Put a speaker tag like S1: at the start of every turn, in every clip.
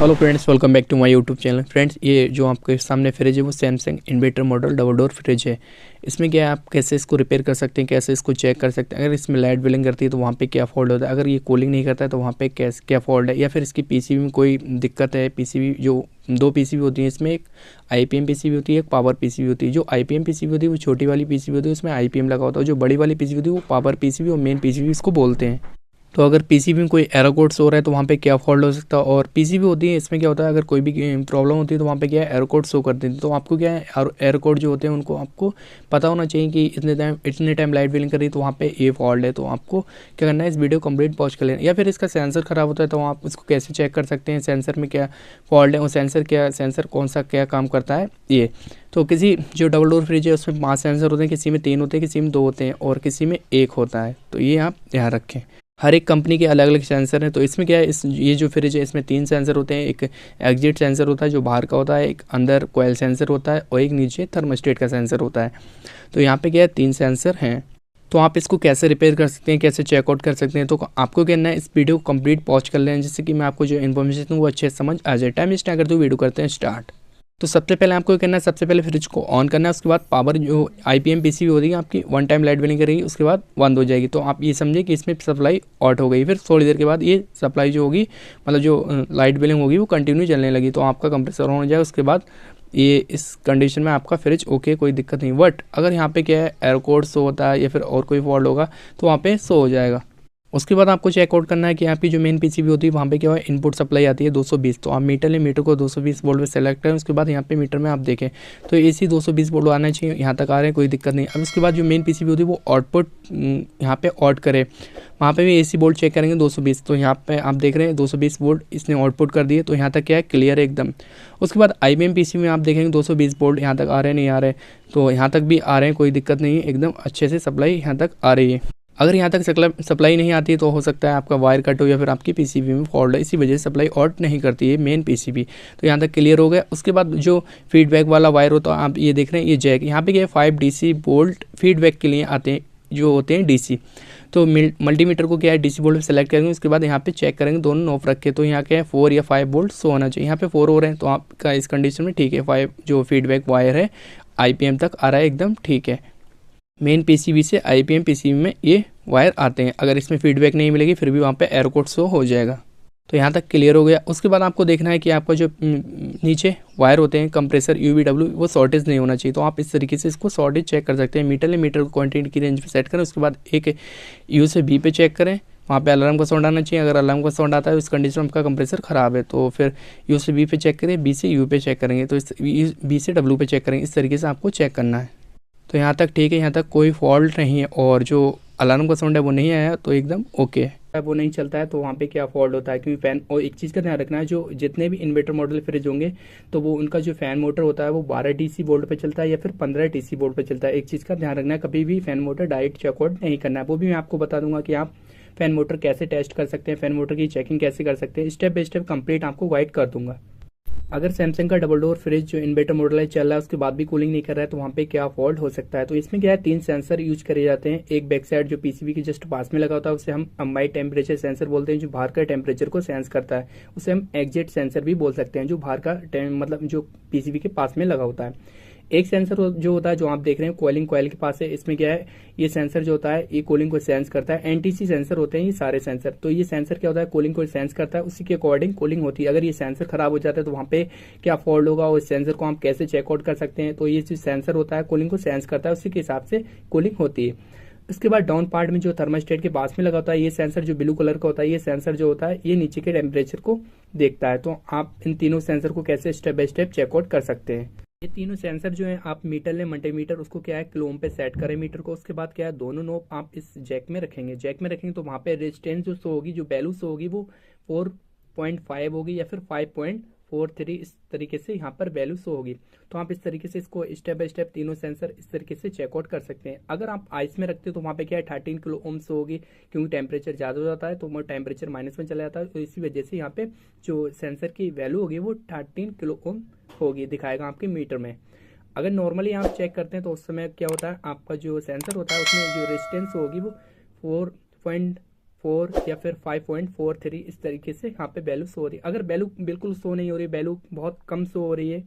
S1: Hello friends, welcome back to my YouTube channel. Friends, ये जो आपके सामने फ्रिज है वो Samsung inverter model double door fridge है। इसमें क्या है, आप कैसे इसको रिपेयर कर सकते हैं, कैसे इसको चेक कर सकते हैं। अगर इसमें लाइट बिलिंग करती है तो वहाँ पे क्या फॉल्ट होता है, अगर ये कूलिंग नहीं करता है तो वहाँ पे क्या फॉल्ट है, या फिर इसकी पीसीबी में कोई दिक्कत है। पीसीबी जो दो पीसीबी होती है, इसमें एक आईपीएम पीसीबी होती है, एक पावर पीसीबी होती है। जो आईपीएम पीसीबी होती है वो छोटी वाली पीसीबी होती है, उसमें आईपीएम लगा होता है। जो बड़ी वाली पीसीबी होती है वो पावर पीसीबी और मेन पीसीबी इसको बोलते हैं। तो अगर पीसीबी में कोई एरर कोड शो हो रहा है तो वहाँ पे क्या फॉल्ट हो सकता है। और पीसीबी होती है, इसमें क्या होता है, अगर कोई भी प्रॉब्लम होती है तो वहाँ पे क्या है, एरर कोड शो कर देते हैं। तो आपको क्या है, एरर कोड जो होते हैं उनको आपको पता होना चाहिए कि इतने टाइम लाइट बिलिंग करी तो वहाँ पे ये फॉल्ट है। तो आपको क्या करना है, इस वीडियो कंप्लीट पॉज कर लेना। या फिर इसका सेंसर ख़राब होता है तो आप इसको कैसे चेक कर सकते हैं, सेंसर में क्या फॉल्ट है और सेंसर कौन सा क्या काम करता है ये। तो किसी जो डबल डोर फ्रिज है उसमें 5 सेंसर होते हैं, किसी में 3 होते हैं, किसी में 2 होते हैं और किसी में 1 होता है। तो ये आप ध्यान रखें, हर एक कंपनी के अलग अलग सेंसर हैं। तो इसमें क्या है, ये जो फ्रिज है इसमें 3 सेंसर होते हैं। एक एग्जिट सेंसर होता है जो बाहर का होता है, एक अंदर कोयल सेंसर होता है और एक नीचे थर्मोस्टेट का सेंसर होता है। तो यहाँ पे क्या है, 3 सेंसर हैं। तो आप इसको कैसे रिपेयर कर सकते हैं, कैसे चेकआउट कर सकते हैं, तो आपको क्या करना है, इस वीडियो को कंप्लीट पॉज कर लें, जिससे कि मैं आपको जो इन्फॉर्मेशन वो अच्छे से समझ आ जाए। टाइम वेस्ट ना करते हुए वीडियो करते हैं स्टार्ट। तो सबसे पहले आपको क्या करना है, सबसे पहले फ्रिज को ऑन करना है। उसके बाद पावर जो आईपीएम पीसीबी होती है आपकी, 1 टाइम लाइट बिलिंग करेगी, उसके बाद बंद हो जाएगी। तो आप ये समझिए कि इसमें सप्लाई ऑट हो गई। फिर थोड़ी देर के बाद ये सप्लाई जो होगी, मतलब जो लाइट बिलिंग होगी वो कंटिन्यू चलने लगी। तो आपका कंप्रेसर ऑन हो जाएगा। उसके बाद ये इस कंडीशन में आपका फ्रिज ओके, कोई दिक्कत नहीं। बट अगर यहाँ पे क्या है, एरर कोड शो होता है या फिर और कोई फॉल्ट होगा तो वहाँ पे शो हो जाएगा। उसके बाद आपको चेकआउट करना है कि आपकी जो मेन पीसीबी होती है वहाँ पे क्या है, इनपुट सप्लाई आती है 220। तो आप मीटर को 220 वोल्ट पे सेलेक्ट करें। उसके बाद यहाँ पे मीटर में आप देखें तो एसी 220 वोल्ट आना चाहिए, यहाँ तक आ रहे हैं, कोई दिक्कत नहीं। अब उसके बाद जो मेन पीसीबी होती है वो आउटपुट यहाँ पे ऑट करे, वहाँ पे भी एसी वोल्ट चेक करेंगे 220। तो यहाँ पे आप देख रहे हैं 220 वोल्ट इसने आउटपुट कर दिए। तो यहाँ तक क्या है, क्लियर है एकदम। उसके बाद आईबीएम पीसीबी में आप देखेंगे 220 वोल्ट यहाँ तक आ रहे हैं, नहीं आ रहे, तो यहाँ तक भी आ रहे हैं, कोई दिक्कत नहीं है, एकदम अच्छे से सप्लाई यहाँ तक आ रही है। अगर यहाँ तक सप्लाई नहीं आती तो हो सकता है आपका वायर कट हो या फिर आपकी पीसीबी में फॉल्ट है, इसी वजह से सप्लाई ऑट नहीं करती है मेन पीसीबी। तो यहाँ तक क्लियर हो गया। उसके बाद जो फीडबैक वाला वायर होता है, आप ये देख रहे हैं, ये जैक यहाँ पे क्या है, 5 डीसी वोल्ट फीडबैक के लिए आते हैं, जो होते हैं डीसी। तो मल्टीमीटर को क्या है, डीसी वोल्ट सेलेक्ट करेंगे। उसके बाद यहाँ पे चेक करेंगे दोनों नॉब रख के, तो यहाँ क्या है 4 या 5 वोल्ट शो होना चाहिए। यहाँ पे 4 हो रहे हैं तो आपका इस कंडीशन में ठीक है। 5 जो फीडबैक वायर है आईपीएम तक आ रहा है, एकदम ठीक है। मेन पीसीबी से आईपीएम पीसीबी में ये वायर आते हैं। अगर इसमें फीडबैक नहीं मिलेगी फिर भी वहाँ पे एरर कोड शो हो जाएगा। तो यहाँ तक क्लियर हो गया। उसके बाद आपको देखना है कि आपका जो नीचे वायर होते हैं कंप्रेसर यूवीडब्ल्यू, वो शॉर्टेज नहीं होना चाहिए। तो आप इस तरीके से इसको शॉर्टेज चेक कर सकते हैं। मीटर को क्वांटिटी की रेंज पे सेट करें। उसके बाद एक यू से बी पे चेक करें, वहाँ पे अलार्म का साउंड आना चाहिए। अगर अलार्म का साउंड आता है तो इस कंडीशन में आपका कंप्रेसर ख़राब है। तो फिर यू से बी पे चेक करें, बी से यू पे चेक करेंगे, तो इस बी से डब्ल्यू पे चेक करेंगे। इस तरीके से आपको चेक करना है। तो यहाँ तक ठीक है, यहाँ तक कोई फॉल्ट नहीं है। और जो अलार्म का साउंड है वो नहीं आया तो एकदम ओके है। वो नहीं चलता है तो वहाँ पे क्या फॉल्ट होता है, क्योंकि फैन, और एक चीज़ का ध्यान रखना है, जो जितने भी इन्वर्टर मॉडल फ्रिज होंगे तो वो उनका जो फैन मोटर होता है वो 12 डीसी वोल्ट पे चलता है या फिर 15 डीसी वोल्ट पे चलता है। एक चीज़ का ध्यान रखना है, कभी भी फैन मोटर डायरेक्ट चेकआउट नहीं करना है। वो भी मैं आपको बता दूंगा कि आप फैन मोटर कैसे टेस्ट कर सकते हैं, फैन मोटर की चेकिंग कैसे कर सकते हैं, स्टेप बाय स्टेप कंप्लीट आपको गाइड कर दूंगा। अगर सैमसंग का डबल डोर फ्रिज जो इन्वर्टर मॉडल है चल रहा है, उसके बाद भी कूलिंग नहीं कर रहा है, तो वहाँ पे क्या फॉल्ट हो सकता है। तो इसमें क्या है, 3 सेंसर यूज करे जाते हैं। एक बैक साइड जो पीसीबी के जस्ट पास में लगा होता है उसे हम अम्बाइट टेम्परेचर सेंसर बोलते हैं, जो बाहर का टेम्परेचर को सेंस करता है। उसे हम एग्जिट सेंसर भी बोल सकते हैं, जो बाहर का मतलब जो पीसीबी के पास में लगा होता है। एक सेंसर जो होता है जो आप देख रहे हैं कॉइल के पास है, इसमें क्या है, ये सेंसर जो होता है ये कूलिंग को सेंस करता है। एनटीसी सेंसर होते हैं ये सारे सेंसर। तो ये सेंसर क्या होता है, कूलिंग को सेंस करता है, उसी के अकॉर्डिंग कूलिंग होती है। अगर ये सेंसर खराब हो जाता है तो वहाँ पे क्या फॉल्ट होगा और इस सेंसर को हम कैसे चेकआउट कर सकते हैं। तो ये जो सेंसर होता है कूलिंग को सेंस करता है, उसी के हिसाब से कूलिंग होती है। उसके बाद डाउन पार्ट में जो थर्मास्टेट के पास में लगा होता है, ये सेंसर जो ब्लू कलर का होता है, ये सेंसर जो होता है ये नीचे के टेम्परेचर को देखता है। तो आप इन तीनों सेंसर को कैसे स्टेप बाय स्टेप चेकआउट कर सकते हैं। ये तीनों सेंसर जो है आप मीटर ले, मल्टीमीटर उसको क्या है किलो ओम पे सेट करें मीटर को। उसके बाद क्या है, दोनों नोब आप इस जैक में रखेंगे। जैक में रखेंगे तो वहाँ पे रेजिस्टेंस जो शो होगी, जो वैल्यू शो होगी वो 4.5 होगी या फिर 5.43, इस तरीके से यहाँ पर वैल्यू शो होगी। तो आप इस तरीके से इसको स्टेप बाय स्टेप तीनों सेंसर इस तरीके से चेकआउट कर सकते हैं। अगर आप आइस में रखते हो तो वहाँ पे क्या है 13 किलो ओम शो होगी, क्योंकि टेम्परेचर ज़्यादा हो जाता है तो वो टेम्परेचर माइनस में चला जाता है। तो इसी वजह से यहाँ पे जो सेंसर की वैल्यू होगी वो 13 किलो ओम होगी, दिखाएगा आपके मीटर में। अगर नॉर्मली आप चेक करते हैं तो उस समय क्या होता है, आपका जो सेंसर होता है उसमें जो रेजिस्टेंस होगी वो 4 या फिर 5.43 इस तरीके से यहाँ पे वैल्यू शो हो रही है। अगर वैल्यू बिल्कुल शो नहीं हो रही, वैल्यू बहुत कम शो हो रही है,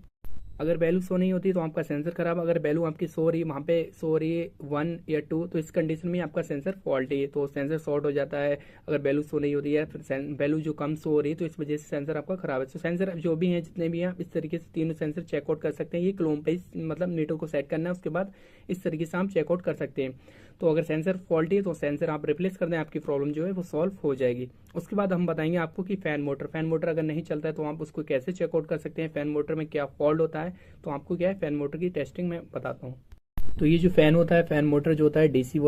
S1: अगर वैल्यू शो नहीं होती तो आपका सेंसर खराब। अगर वैल्यू आपकी शो हो रही है, वहाँ पे शो हो रही है 1 या 2, तो इस कंडीशन में आपका सेंसर फॉल्टी है, तो सेंसर शॉर्ट हो जाता है। अगर वैल्यू शो नहीं हो रही है, फिर वैल्यू जो कम शो हो रही है, तो इस वजह से सेंसर आपका खराब है। तो सेंसर जो भी हैं, जितने भी हैं, आप इस तरीके से तीनों सेंसर चेकआउट कर सकते हैं। ये क्लोम पे मतलब मीटर को सेट करना है, उसके बाद इस तरीके से आप चेकआउट कर सकते हैं। तो अगर सेंसर फॉल्टी है तो सेंसर आप रिप्लेस कर दें, आपकी प्रॉब्लम जो है वो सॉल्व हो जाएगी। उसके बाद हम बताएंगे आपको कि फैन मोटर अगर नहीं चलता है तो आप उसको कैसे चेकआउट कर सकते हैं, फैन मोटर में क्या फॉल्ट होता है। तो आपको क्या है, फैन मोटर की टेस्टिंग मैं बताता हूँ। तो ये जो फैन होता है, फैन मोटर जो होता है डीसी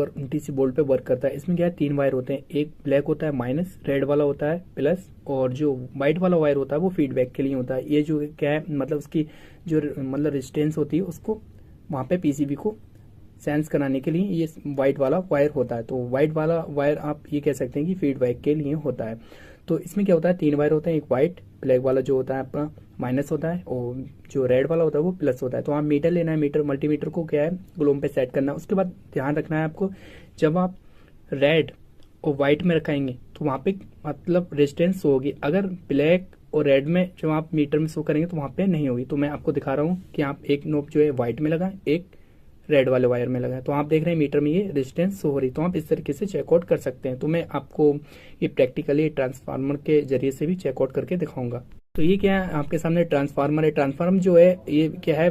S1: बोल्ट पे वर्क करता है। इसमें क्या है, 3 वायर होते हैं, एक ब्लैक होता है माइनस, रेड वाला होता है प्लस, और जो व्हाइट वाला वायर होता है वो फीडबैक के लिए होता है। ये जो क्या है, मतलब उसकी जो मतलब रेजिस्टेंस होती है उसको वहाँ पे पीसीबी को सेंस कराने के लिए ये व्हाइट वाला वायर होता है। तो व्हाइट वाला वायर आप ये कह सकते हैं कि फीडबैक के लिए होता है। तो इसमें क्या होता है, 3 वायर होते हैं, एक व्हाइट, ब्लैक वाला जो होता है आपका माइनस होता है, और जो रेड वाला होता है वो प्लस होता है। तो आप मीटर लेना है, मीटर मल्टीमीटर को क्या है ग्लोम पे सेट करना है। उसके बाद ध्यान रखना है आपको, जब आप रेड और व्हाइट में रखाएंगे तो वहाँ पे मतलब रेजिस्टेंस होगी। अगर ब्लैक और रेड में जब आप मीटर में शो करेंगे तो वहाँ पे नहीं होगी। तो मैं आपको दिखा रहा हूँ कि आप एक नोब जो है व्हाइट में लगाएं, एक रेड वाले वायर में लगा है। तो आप देख रहे हैं मीटर में ये रेजिस्टेंस शो हो रही, तो आप इस तरीके से चेकआउट कर सकते हैं। तो मैं आपको ये प्रैक्टिकली ट्रांसफार्मर के जरिए से भी चेकआउट करके दिखाऊंगा। तो ये क्या है, आपके सामने ट्रांसफार्मर है। ट्रांसफार्मर जो है ये क्या है,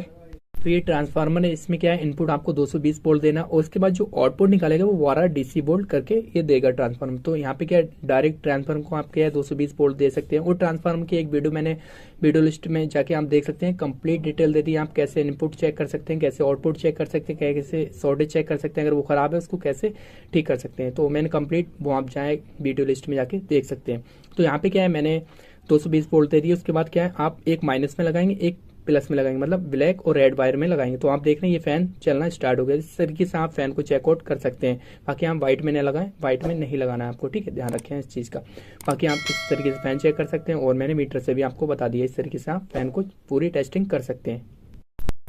S1: तो ये ट्रांसफार्मर है, इसमें क्या है, इनपुट आपको 220 वोल्ट देना, और उसके बाद जो आउटपुट निकालेगा वो 12 डीसी वोल्ट करके ये देगा ट्रांसफार्मर। तो यहाँ पे क्या है, डायरेक्ट ट्रांसफार्मर को आप क्या है 220 वोल्ट दे सकते हैं। और ट्रांसफार्मर की एक वीडियो मैंने वीडियो लिस्ट में जाके आप देख सकते हैं, कंप्लीट डिटेल दे दी है। आप कैसे इनपुट चेक कर सकते हैं, कैसे आउटपुट चेक कर सकते हैं, कैसे शॉर्टेज चेक कर सकते हैं, अगर वो खराब है उसको कैसे ठीक कर सकते हैं। तो मैंने कंप्लीट वो आप जाए वीडियो लिस्ट में जाके देख सकते हैं। तो यहाँ पे क्या है, मैंने 220 वोल्ट दे दिए। उसके बाद क्या है, आप एक माइनस में लगाएंगे, एक प्लस में लगाएंगे, मतलब ब्लैक और रेड वायर में लगाएंगे। तो आप देख रहे हैं ये फैन चलना स्टार्ट हो गया। इस तरीके से आप फैन को चेकआउट कर सकते हैं। बाकी आप व्हाइट में नहीं लगाएं, व्हाइट में नहीं लगाना है आपको, ठीक है, ध्यान रखें इस चीज़ का। बाकी आप इस तरीके से फैन चेक कर सकते हैं, और मैंने मीटर से भी आपको बता दिया, इस तरीके से आप फैन को पूरी टेस्टिंग कर सकते हैं।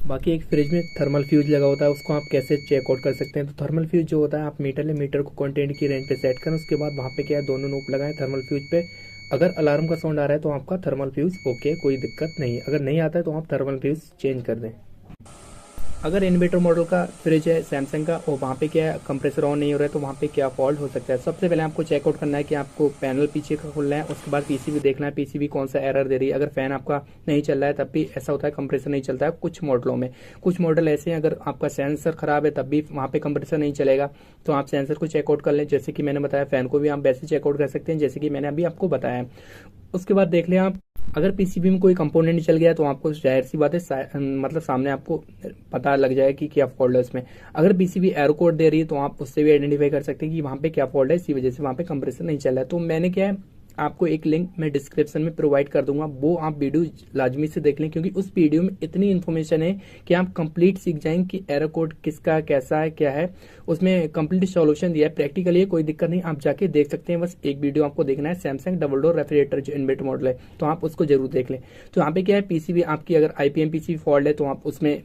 S1: बाकी एक फ्रिज में थर्मल फ्यूज लगा होता है, उसको आप कैसे चेकआउट कर सकते हैं। तो थर्मल फ्यूज जो होता है, आप मीटर को कंटेंट की रेंज पे सेट करें, उसके बाद वहाँ पे क्या है, दोनों नोब लगाएं थर्मल फ्यूज पे। अगर अलार्म का साउंड आ रहा है तो आपका थर्मल फ्यूज ओके, कोई दिक्कत नहीं है। अगर नहीं आता है तो आप थर्मल फ्यूज चेंज कर दें। अगर इन्वर्टर मॉडल का फ्रिज है सैमसंग का, और वहाँ पे क्या है कंप्रेसर ऑन नहीं हो रहा है, तो वहाँ पे क्या फॉल्ट हो सकता है। सबसे पहले आपको चेकआउट करना है कि आपको पैनल पीछे का खोलना है, उसके बाद पीसीबी देखना है, पीसीबी कौन सा एरर दे रही है। अगर फैन आपका नहीं चल रहा है तब भी ऐसा होता है, कंप्रेसर नहीं चलता है कुछ मॉडलों में। कुछ मॉडल ऐसे हैं, अगर आपका सेंसर खराब है तब भी वहाँ पे कंप्रेसर नहीं चलेगा, तो आप सेंसर को चेकआउट कर लें। जैसे कि मैंने बताया, फैन को भी आप वैसे चेकआउट कर सकते हैं जैसे कि मैंने अभी आपको बताया। उसके बाद देख लें आप, अगर पीसीबी में कोई कंपोनेंट चल गया तो आपको जाहिर सी बात है मतलब सामने आपको पता लग जाए कि क्या फॉल्ट है उसमें। अगर पीसीबी एरर कोड दे रही है तो आप उससे भी आइडेंटिफाई कर सकते हैं कि वहाँ पे क्या फॉल्ट है, इसी वजह से वहाँ पे कंप्रेसर नहीं चल रहा है। तो मैंने क्या है, आपको एक लिंक मैं डिस्क्रिप्शन में प्रोवाइड कर दूंगा, वो आप वीडियो लाजमी से देख लें, क्योंकि उस वीडियो में इतनी इन्फॉर्मेशन है कि आप कंप्लीट सीख जाएंगे कि एरर कोड किसका कैसा है क्या है। उसमें कंप्लीट सॉल्यूशन दिया है, प्रैक्टिकली है, कोई दिक्कत नहीं, आप जाके देख सकते हैं। बस एक वीडियो आपको देखना है, सैमसंग डबल डोर रेफ्रिजरेटर जो इन्वर्टर मॉडल है, तो आप उसको जरूर देख लें। तो यहाँ पे क्या है, पीसीबी आपकी अगर आईपीएम पीसीबी फॉल्ट है तो आप उसमें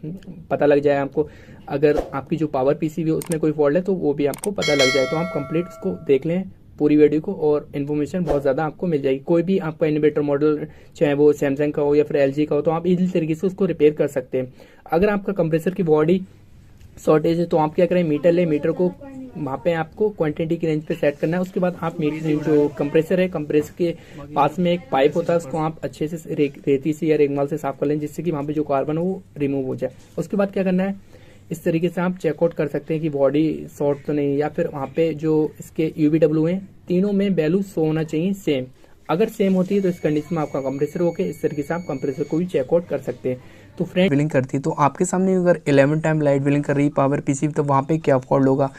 S1: पता लग जाए आपको। अगर आपकी जो पावर पीसीबी है उसमें कोई फॉल्ट है तो वो भी आपको पता लग जाए। तो आप कंप्लीट उसको देख लें पूरी वीडियो को, और इन्फॉर्मेशन बहुत ज़्यादा आपको मिल जाएगी। कोई भी आपका इन्वर्टर मॉडल चाहे वो सैमसंग का हो या फिर एलजी का हो, तो आप इजी तरीके से उसको रिपेयर कर सकते हैं। अगर आपका कंप्रेसर की बॉडी शॉर्टेज है तो आप क्या करें, मीटर ले, मीटर को वहाँ पे आपको क्वांटिटी की रेंज पे सेट करना है। उसके बाद आप मीटर जो कंप्रेसर है, कंप्रेसर के पास में एक पाइप होता है, उसको आप अच्छे से रेती से या रेगमाल से साफ कर लें, जिससे कि वहाँ पे जो कार्बन हो वो रिमूव हो जाए। उसके बाद क्या करना है, इस तरीके से आप चेकआउट कर सकते हैं कि बॉडी शॉर्ट तो नहीं, या फिर वहाँ पे जो इसके UVW हैं तीनों में वैल्यू शो होना चाहिए सेम। अगर सेम होती है तो इस कंडीशन में आपका कंप्रेसर ओके। इस तरीके से आप कंप्रेसर को भी चेकआउट कर सकते हैं। तो फ्रेंड विलिंग करती है, तो आपके सामने अगर 11 टाइम लाइट विलिंग कर रही है पावर पीसीबी, तो वहाँ पे क्या फॉल्ट होगा।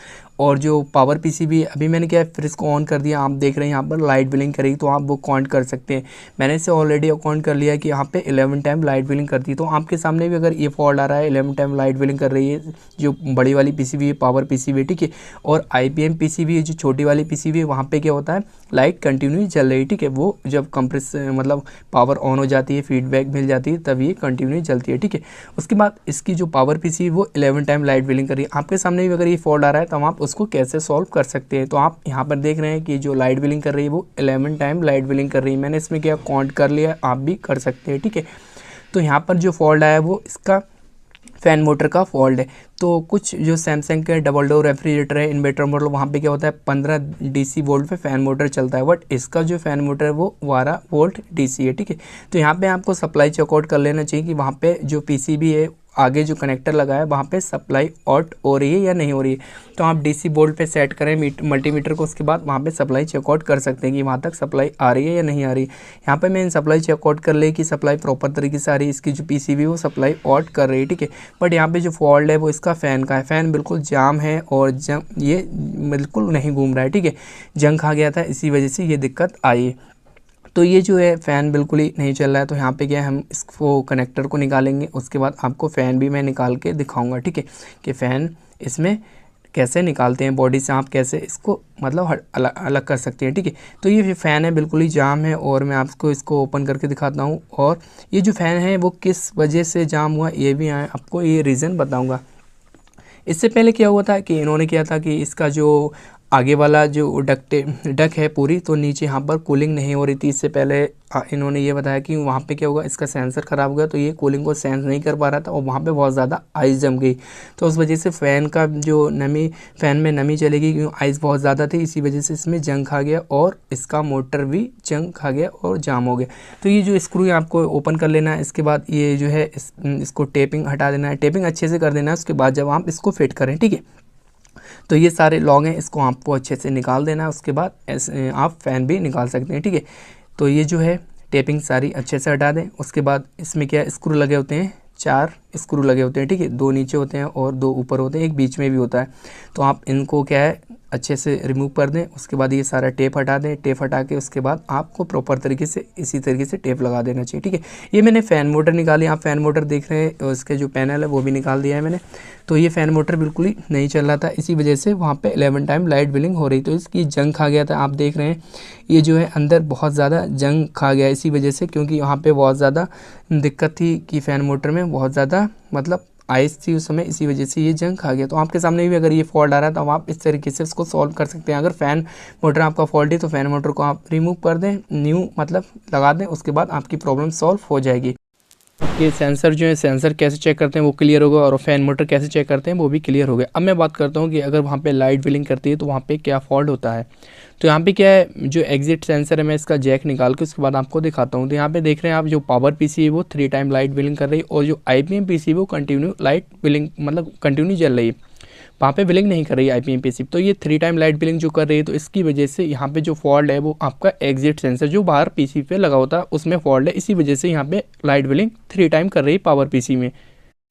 S1: और जो पावर पीसीबी अभी मैंने क्या है फ्रिज को ऑन कर दिया, आप देख रहे हैं यहाँ पर लाइट बिलिंग करेगी, तो आप वो काउंट कर सकते हैं। मैंने इसे ऑलरेडी काउंट कर लिया कि यहाँ पे 11 टाइम लाइट बिलिंग करती है। तो आपके सामने भी अगर ये फॉल्ट आ रहा है, 11 टाइम लाइट बिलिंग कर रही है जो बड़ी वाली पीसीबी है, पावर पीसीबी, ठीक है, और आईपीएम पीसीबी है जो छोटी वाली पीसीबी है, वहाँ पे क्या होता है लाइट कंटिन्यू चल रही है, ठीक है। वो जब कंप्रेस मतलब पावर ऑन हो जाती है, फीडबैक मिल जाती है, तब ये कंटिन्यू चलती है, ठीक है। उसके बाद इसकी जो पावर पीसीबी वो 11 टाइम लाइट बिलिंग कर रही है। आपके सामने भी अगर ये फॉल्ट आ रहा है तो आप उसको कैसे सॉल्व कर सकते हैं। तो आप यहाँ पर देख रहे हैं कि जो लाइट बिलिंग कर रही है वो 11 टाइम लाइट बिलिंग कर रही है। मैंने इसमें क्या काउंट कर लिया, आप भी कर सकते हैं, ठीक है। तो यहाँ पर जो फॉल्ट आया वो इसका फ़ैन मोटर का फॉल्ट है। तो कुछ जो सैमसंग के डबल डोर रेफ्रिजरेटर है इन्वर्टर मॉडल, वहाँ पे क्या होता है 15 DC वोल्ट पे फ़ैन मोटर चलता है, बट इसका जो फ़ैन मोटर है वो 12 वोल्ट DC है, ठीक है। तो यहाँ पे आपको सप्लाई चेकआउट कर लेना चाहिए कि वहाँ पे जो PCB है आगे जो कनेक्टर लगा है वहाँ पे सप्लाई आउट हो रही है या नहीं हो रही है। तो आप DC वोल्ट पे सेट करें मल्टीमीटर को, उसके बाद वहाँ पे सप्लाई चेकआउट कर सकते हैं कि वहाँ तक सप्लाई आ रही है या नहीं आ रही है। यहाँ पे मैंने सप्लाई चेकआउट कर ली कि सप्लाई प्रॉपर तरीके से आ रही है, इसकी जो PCB वो सप्लाई आउट कर रही है, ठीक है। बट यहाँ पे जो फॉल्ट है वो इसका फ़ैन का है। फ़ैन बिल्कुल जाम है और ये बिल्कुल नहीं घूम रहा है, ठीक है। जंग खा गया था, इसी वजह से ये दिक्कत आई है। तो ये जो है फ़ैन बिल्कुल ही नहीं चल रहा है। तो यहाँ पे क्या है, हम इसको कनेक्टर को निकालेंगे, उसके बाद आपको फ़ैन भी मैं निकाल के दिखाऊंगा, ठीक है, कि फ़ैन इसमें कैसे निकालते हैं बॉडी से, आप कैसे इसको मतलब अलग कर सकते हैं, ठीक है। तो ये फ़ैन है बिल्कुल ही जाम है और मैं आपको इसको ओपन करके दिखाता हूँ। और ये जो फ़ैन है वो किस वजह से जाम हुआ ये भी आपको ये रीज़न बताऊँगा। इससे पहले क्या हुआ था कि इन्होंने किया था कि इसका जो आगे वाला जो डक है पूरी, तो नीचे यहाँ पर कूलिंग नहीं हो रही थी। इससे पहले इन्होंने ये बताया कि वहाँ पे क्या होगा, इसका सेंसर ख़राब हो गया तो ये कूलिंग को सेंस नहीं कर पा रहा था और वहाँ पे बहुत ज़्यादा आइस जम गई। तो उस वजह से फ़ैन का जो फ़ैन में नमी चलेगी क्योंकि आइस बहुत ज़्यादा थी, इसी वजह से इसमें जंग खा गया और इसका मोटर भी जंग खा गया और जाम हो गया। तो ये जो स्क्रू है आपको ओपन कर लेना है, इसके बाद ये जो है इसको टेपिंग हटा देना है, टेपिंग अच्छे से कर देना है। उसके बाद जब आप इसको फिट करें, ठीक है, तो ये सारे लॉग हैं, इसको आपको अच्छे से निकाल देना है। उसके बाद ऐसे आप फ़ैन भी निकाल सकते हैं, ठीक है। तो ये जो है टेपिंग सारी अच्छे से हटा दें। उसके बाद इसमें क्या स्क्रू लगे होते हैं, 4 स्क्रू लगे होते हैं, ठीक है। 2 नीचे होते हैं और 2 ऊपर होते हैं, एक बीच में भी होता है। तो आप इनको क्या है अच्छे से रिमूव कर दें। उसके बाद ये सारा टेप हटा दें। टेप हटा के उसके बाद आपको प्रॉपर तरीके से इसी तरीके से टेप लगा देना चाहिए, ठीक है। ये मैंने फ़ैन मोटर निकाली, आप फ़ैन मोटर देख रहे हैं, उसके जो पैनल है वो भी निकाल दिया है मैंने। तो ये फ़ैन मोटर बिल्कुल ही नहीं चल रहा था, इसी वजह से वहाँ पे 11 टाइम लाइट बिलिंग हो रही। तो इसकी जंग खा गया था, आप देख रहे हैं ये जो है अंदर बहुत ज़्यादा जंग खा गया इसी वजह से, क्योंकि वहाँ पे बहुत ज़्यादा दिक्कत थी कि फ़ैन मोटर में बहुत ज़्यादा मतलब आइस थी उस समय, इसी वजह से ये जंग खा गया। तो आपके सामने भी अगर ये फॉल्ट आ रहा है तो आप इस तरीके से इसको सॉल्व कर सकते हैं। अगर फ़ैन मोटर आपका फॉल्ट है तो फ़ैन मोटर को आप रिमूव कर दें, न्यू मतलब लगा दें, उसके बाद आपकी प्रॉब्लम सॉल्व हो जाएगी। ये सेंसर जो है, सेंसर कैसे चेक करते हैं वो क्लियर होगा और फ़ैन मोटर कैसे चेक करते हैं वो भी क्लियर हो गया। अब मैं बात करता हूँ कि अगर वहाँ पे लाइट बिलिंग करती है तो वहाँ पे क्या फॉल्ट होता है। तो यहाँ पे क्या है, जो एग्जिट सेंसर है मैं इसका जैक निकाल के उसके बाद आपको दिखाता हूँ। तो यहाँ पे देख रहे हैं आप, जो पावर पीसी है वो 3 टाइम लाइट बिलिंग कर रही है और जो IPM पीसी है वो कंटिन्यू लाइट बिलिंग मतलब कंटिन्यू जल रही है, वहाँ पे बिलिंग नहीं कर रही है IPM पीसी। तो ये 3 टाइम लाइट बिलिंग जो कर रही है, तो इसकी वजह से यहाँ पे जो फॉल्ट है वो आपका एग्जिट सेंसर जो बाहर पीसी पे लगा होता है उसमें फॉल्ट है, इसी वजह से यहाँ पे लाइट बिलिंग 3 टाइम कर रही है पावर पीसी में।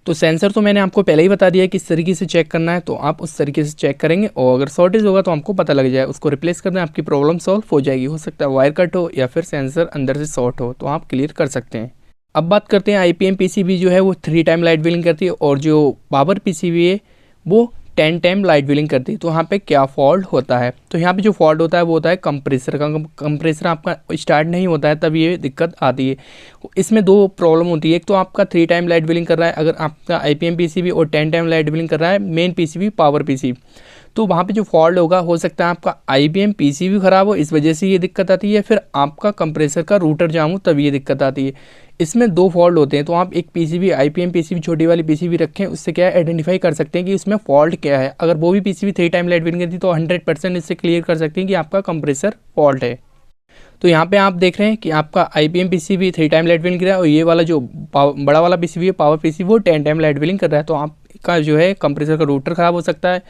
S1: तो सेंसर तो मैंने आपको पहले ही बता दिया है किस तरीके से चेक करना है, तो आप उस तरीके से चेक करेंगे और अगर शॉर्टेज होगा तो आपको पता लग जाए, उसको रिप्लेस कर दें, आपकी प्रॉब्लम सॉल्व हो जाएगी। हो सकता है वायर कट हो या फिर सेंसर अंदर से शॉर्ट हो, तो आप क्लियर कर सकते हैं। अब बात करते हैं IPM पीसीबी जो है वो 3 टाइम लाइट बिलिंग करती है और जो पावर पीसीबी है वो 10 टाइम लाइट बिलिंग करती है। तो यहाँ पे क्या फॉल्ट होता है, तो यहाँ पे जो फॉल्ट होता है वो होता है कंप्रेसर का। कंप्रेसर आपका स्टार्ट नहीं होता है तब ये दिक्कत आती है। इसमें 2 प्रॉब्लम होती है, एक तो आपका 3 टाइम लाइट बिलिंग कर रहा है अगर आपका IPM पीसीबी और 10 टाइम लाइट बिलिंग कर रहा है मेन पीसीबी पावर पीसी, तो वहाँ पे जो फॉल्ट होगा हो सकता है आपका IPM पीसीबी ख़राब हो, इस वजह से ये दिक्कत आती है, फिर आपका कंप्रेसर का रूटर जाम हो तब ये दिक्कत आती है। इसमें 2 फॉल्ट होते हैं, तो आप एक पीसीबी IPM पीसीबी छोटी वाली पीसीबी रखें, उससे क्या है आइडेंटिफाई कर सकते हैं कि उसमें फॉल्ट क्या है। अगर वो भी पीसीबी 3 टाइम लाइट बिलिंग करती तो 100% इससे क्लियर कर सकते हैं कि आपका कंप्रेसर फॉल्ट है। तो यहाँ पे आप देख रहे हैं कि आपका IPM PCB 3 time light billing कर रहा है और ये वाला जो बड़ा वाला पीसीबी है पावर पीसीबी वो 10 टाइम लाइट बिलिंग कर रहा है। तो आपका जो है कंप्रेसर का रूटर ख़राब हो सकता है,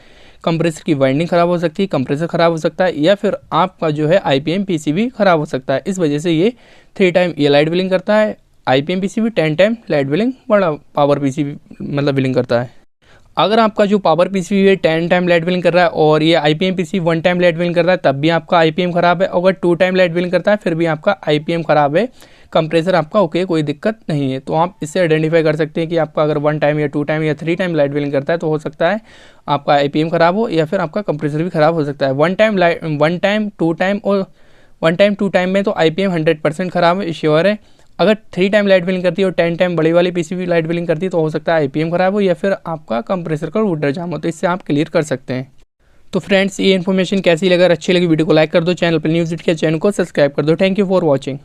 S1: कंप्रेसर की वाइंडिंग ख़राब हो सकती है, कंप्रेसर ख़राब हो सकता है, या फिर आपका जो है IPM पीसीबी ख़राब हो सकता है। इस वजह से ये 3 टाइम ये लाइट बिलिंग करता है, IPM PCB 10 time light billing बड़ा पावर पीसीबी मतलब बिलिंग करता है। अगर आपका जो पावर पीसीबी है 10 टाइम लाइट बिलिंग कर रहा है और ये IPM PCB 1 time light billing कर रहा है तब भी आपका IPM ख़राब है, अगर 2 टाइम लाइट बिलिंग करता है फिर भी आपका IPM ख़राब है, कंप्रेसर आपका ओके, कोई दिक्कत नहीं है। तो आप इससे आइडेंटिफाई कर सकते हैं कि आपका अगर 1 टाइम या 2 टाइम या 3 टाइम लाइट बिलिंग करता है तो हो सकता है आपका IPM ख़राब हो या फिर आपका कंप्रेसर भी ख़राब हो सकता है। 1 टाइम 2 टाइम और 1 टाइम 2 टाइम में तो IPM 100% ख़राब है, श्योर है। अगर 3 टाइम लाइट बिलिंग करती है और 10 टाइम बड़ी वाली पीसीबी लाइट बिलिंग करती है तो हो सकता है IPM ख़राब हो या फिर आपका कंप्रेसर का रूटर जाम हो, तो इससे आप क्लियर कर सकते हैं। तो फ्रेंड्स ये इन्फॉर्मेशन कैसी लगा, अच्छी लगी वीडियो को लाइक कर दो, चैनल पर न्यूज़ के चैनल को सब्सक्राइब कर दो। Thank you for watching.